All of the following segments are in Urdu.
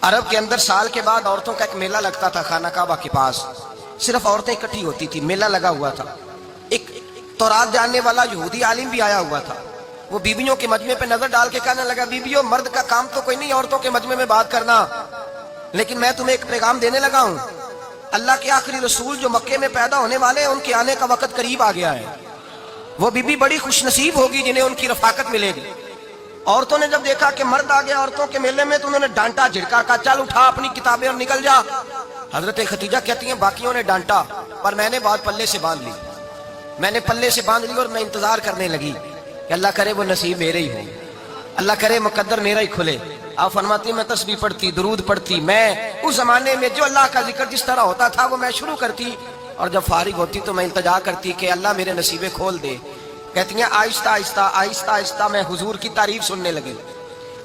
عرب کے اندر سال کے بعد عورتوں کا ایک میلہ لگتا تھا خانہ کعبہ کے پاس. صرف عورتیں اکٹھی ہوتی تھی, میلہ لگا ہوا تھا. ایک تورات جاننے والا یہودی عالم بھی آیا ہوا تھا. وہ بیویوں کے مجمع پہ نظر ڈال کے کہنے لگا, بیویوں مرد کا کام تو کوئی نہیں عورتوں کے مجمع میں بات کرنا, لیکن میں تمہیں ایک پیغام دینے لگا ہوں. اللہ کے آخری رسول جو مکے میں پیدا ہونے والے ہیں ان کے آنے کا وقت قریب آ گیا ہے. وہ بیوی بڑی خوش نصیب ہوگی جنہیں ان کی رفاقت ملے گی. عورتوں نے جب دیکھا کہ مرد آ گیا عورتوں کے میلے میں تو انہوں نے ڈانٹا جھڑکا, کہا چل اٹھا اپنی کتابیں اور نکل جا. حضرت ختیجہ کہتی ہیں باقیوں نے ڈانٹا پر میں نے بات پلے سے باندھ لی. میں نے پلے سے باندھ لی اور میں انتظار کرنے لگی کہ اللہ کرے وہ نصیب میرے ہی ہو, اللہ کرے مقدر میرا ہی کھلے. آپ فرماتی میں تسبیح پڑھتی, درود پڑھتی, میں اس زمانے میں جو اللہ کا ذکر جس طرح ہوتا تھا وہ میں شروع کرتی, اور جب فارغ ہوتی تو میں التجا کرتی کہ اللہ میرے نصیبیں کھول دے. کہتی ہیں آہستہ آہستہ آہستہ آہستہ میں حضور کی تعریف سننے لگی.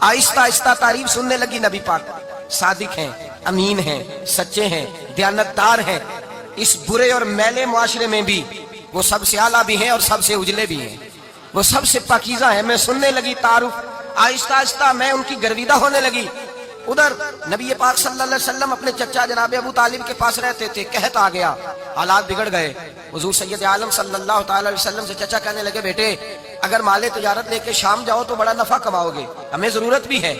آہستہ آہستہ تعریف سننے لگی. نبی پاک صادق ہیں, امین ہیں, سچے ہیں, دیانتدار ہیں. اس برے اور میلے معاشرے میں بھی وہ سب سے اعلیٰ بھی ہیں اور سب سے اجلے بھی ہیں, وہ سب سے پاکیزہ ہیں. میں سننے لگی تعارف, آہستہ آہستہ میں ان کی گرویدہ ہونے لگی. ادھر نبی پاک صلی اللہ علیہ وسلم اپنے چچا جناب ابو طالب کے پاس رہتے تھے. قحط آ گیا, حالات بگڑ گئے. حضور سید عالم صلی اللہ تعالی علیہ وسلم سے چچا کہنے لگے, بیٹے اگر مال تجارت لے کے شام جاؤ تو بڑا نفع کماؤ گے, ہمیں ضرورت بھی ہے,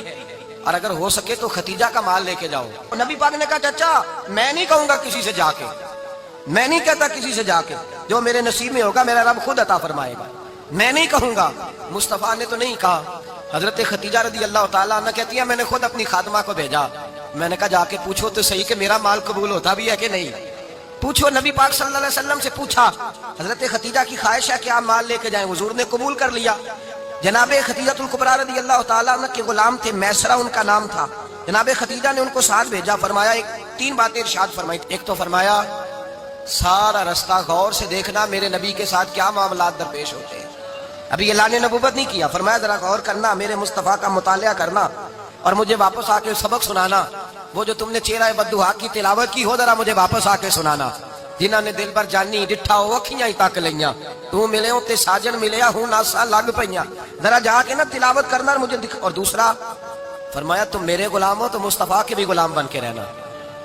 اور اگر ہو سکے تو ختیجہ کا مال لے کے جاؤ. نبی پاک نے کہا چچا میں نہیں کہوں گا کسی سے جا کے, میں نہیں کہتا کسی سے جا کے, جو میرے نصیب میں ہوگا میرا رب خود عطا فرمائے گا, میں نہیں کہوں گا. مصطفیٰ نے تو نہیں کہا. حضرت ختیجہ رضی اللہ تعالیٰ عنہ کہتی ہے میں نے خود اپنی خادمہ کو بھیجا. میں نے کہا جا کے پوچھو تو صحیح کہ میرا مال قبول ہوتا بھی ہے کہ نہیں, پوچھو. نبی پاک صلی اللہ علیہ وسلم سے پوچھا. حضرت ختیجہ کی خواہش ہے کہ آپ مال لے کے جائیں. حضور نے قبول کر لیا. جناب ختیجہ الکبریٰ رضی اللہ تعالیٰ عنہ کے غلام تھے, میسرہ ان کا نام تھا. جناب ختیجہ نے ان کو ساتھ بھیجا. فرمایا تین باتیں ارشاد فرمائی. ایک تو فرمایا سارا رستہ غور سے دیکھنا میرے نبی کے ساتھ کیا معاملات درپیش ہوتے ہیں. ابھی اعلان نبوت نہیں کیا, فرمایا ذرا غور کرنا, میرے مصطفیٰ کا مطالعہ کرنا اور مجھے واپس آ کے سبق سنانا. وہ جو تم نے چہرہ بددعا کی تلاوت کی ہو ذرا مجھے واپس آ کے سنانا. جنہاں نے دل بر جانی ڈٹھا ہو اکھیاں ہی تک لیاں, تو ملے ہوں تے ساجن ملیا ہوں ناسا لگ پیاں, ذرا جا کے نا تلاوت کرنا اور مجھے دکھ. اور دوسرا فرمایا تم میرے غلام ہو تو مصطفیٰ کے بھی غلام بن کے رہنا.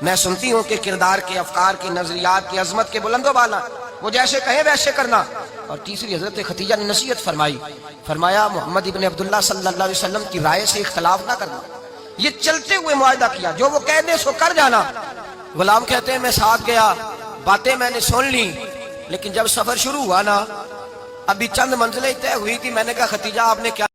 میں سنتی ہوں کہ کردار کے, افکار کے, نظریات کی عظمت کے بلند و بالا, وہ جیسے کہیں ویسے کرنا. اور تیسری حضرت ختیجہ نے نصیحت فرمائی. فرمایا محمد ابن عبداللہ صلی اللہ علیہ وسلم کی رائے سے اختلاف نہ کرنا. یہ چلتے ہوئے معاہدہ کیا, جو وہ کہہ دے سو کر جانا. غلام کہتے ہیں میں ساتھ گیا, باتیں میں نے سن لی, لیکن جب سفر شروع ہوا نا ابھی چند منزلیں طے ہوئی تھی. میں نے کہا ختیجہ آپ نے کیا